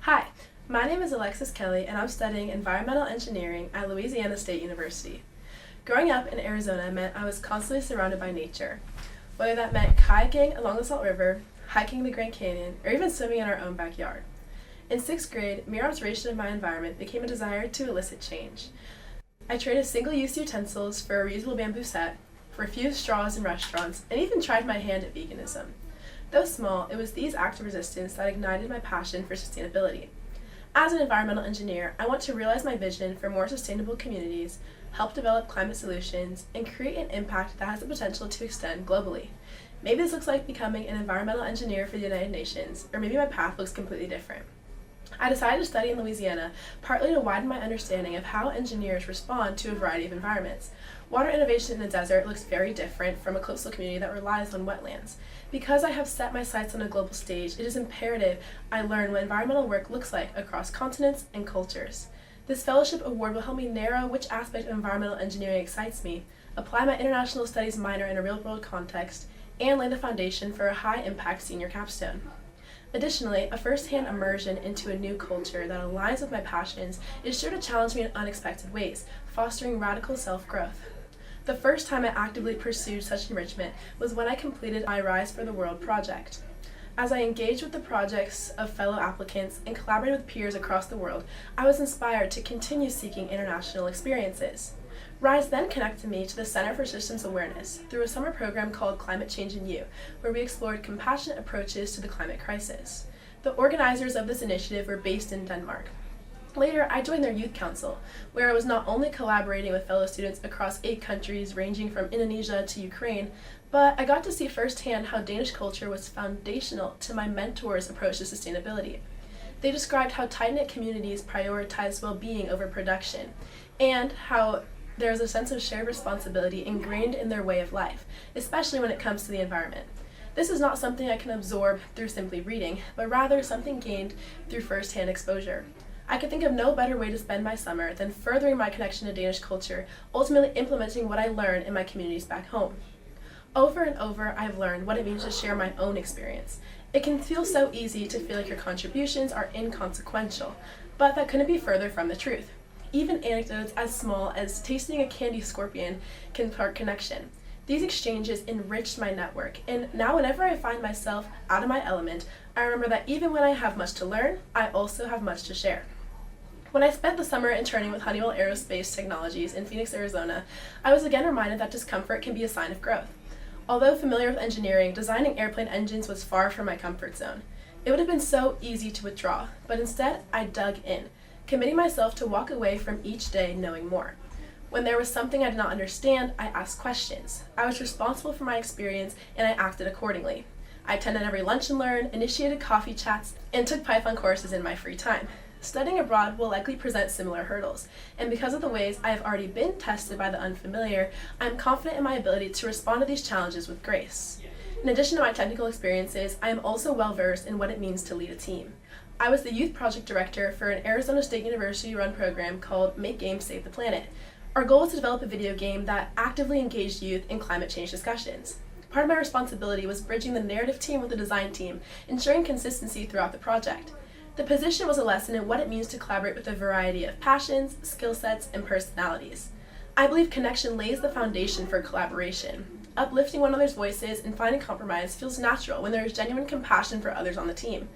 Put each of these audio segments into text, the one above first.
Hi, my name is Alexis Kelley and I'm studying environmental engineering at Louisiana State University. Growing up in Arizona meant I was constantly surrounded by nature, whether that meant kayaking along the Salt River, hiking the Grand Canyon, or even swimming in our own backyard. In 6th grade, mere observation of my environment became a desire to elicit change. I traded single-use utensils for a reusable bamboo set, refused straws in restaurants, and even tried my hand at veganism. Though small, it was these acts of resistance that ignited my passion for sustainability. As an environmental engineer, I want to realize my vision for more sustainable communities, help develop climate solutions, and create an impact that has the potential to extend globally. Maybe this looks like becoming an environmental engineer for the United Nations, or maybe my path looks completely different. I decided to study in Louisiana, partly to widen my understanding of how engineers respond to a variety of environments. Water innovation in the desert looks very different from a coastal community that relies on wetlands. Because I have set my sights on a global stage, it is imperative I learn what environmental work looks like across continents and cultures. This fellowship award will help me narrow which aspect of environmental engineering excites me, apply my international studies minor in a real-world context, and lay the foundation for a high-impact senior capstone. Additionally, a first-hand immersion into a new culture that aligns with my passions is sure to challenge me in unexpected ways, fostering radical self-growth. The first time I actively pursued such enrichment was when I completed my Rise for the World project. As I engaged with the projects of fellow applicants and collaborated with peers across the world, I was inspired to continue seeking international experiences. RISE then connected me to the Center for Systems Awareness through a summer program called Climate Change in You, where we explored compassionate approaches to the climate crisis. The organizers of this initiative were based in Denmark. Later, I joined their youth council, where I was not only collaborating with fellow students across 8 countries ranging from Indonesia to Ukraine, but I got to see firsthand how Danish culture was foundational to my mentors' approach to sustainability. They described how tight-knit communities prioritize well-being over production, and how there is a sense of shared responsibility ingrained in their way of life, especially when it comes to the environment. This is not something I can absorb through simply reading, but rather something gained through first-hand exposure. I could think of no better way to spend my summer than furthering my connection to Danish culture, ultimately implementing what I learned in my communities back home. Over and over, I've learned what it means to share my own experience. It can feel so easy to feel like your contributions are inconsequential, but that couldn't be further from the truth. Even anecdotes as small as tasting a candy scorpion can spark connection. These exchanges enriched my network, and now whenever I find myself out of my element, I remember that even when I have much to learn, I also have much to share. When I spent the summer interning with Honeywell Aerospace Technologies in Phoenix, Arizona, I was again reminded that discomfort can be a sign of growth. Although familiar with engineering, designing airplane engines was far from my comfort zone. It would have been so easy to withdraw, but instead I dug in, committing myself to walk away from each day knowing more. When there was something I did not understand, I asked questions. I was responsible for my experience, and I acted accordingly. I attended every lunch and learn, initiated coffee chats, and took Python courses in my free time. Studying abroad will likely present similar hurdles, and because of the ways I have already been tested by the unfamiliar, I am confident in my ability to respond to these challenges with grace. In addition to my technical experiences, I am also well-versed in what it means to lead a team. I was the youth project director for an Arizona State University-run program called Make Games Save the Planet. Our goal was to develop a video game that actively engaged youth in climate change discussions. Part of my responsibility was bridging the narrative team with the design team, ensuring consistency throughout the project. The position was a lesson in what it means to collaborate with a variety of passions, skill sets, and personalities. I believe connection lays the foundation for collaboration. Uplifting one another's voices and finding compromise feels natural when there is genuine compassion for others on the team.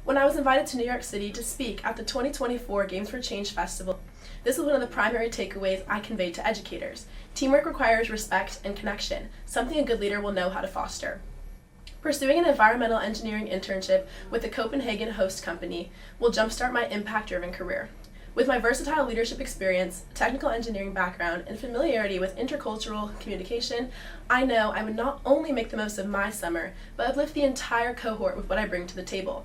When I was invited to New York City to speak at the 2024 Games for Change Festival, this was one of the primary takeaways I conveyed to educators. Teamwork requires respect and connection, something a good leader will know how to foster. Pursuing an environmental engineering internship with the Copenhagen host company will jumpstart my impact-driven career. With my versatile leadership experience, technical engineering background, and familiarity with intercultural communication, I know I would not only make the most of my summer, but uplift the entire cohort with what I bring to the table.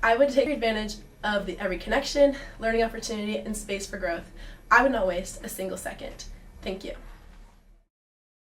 I would take advantage of every connection, learning opportunity, and space for growth. I would not waste a single second. Thank you.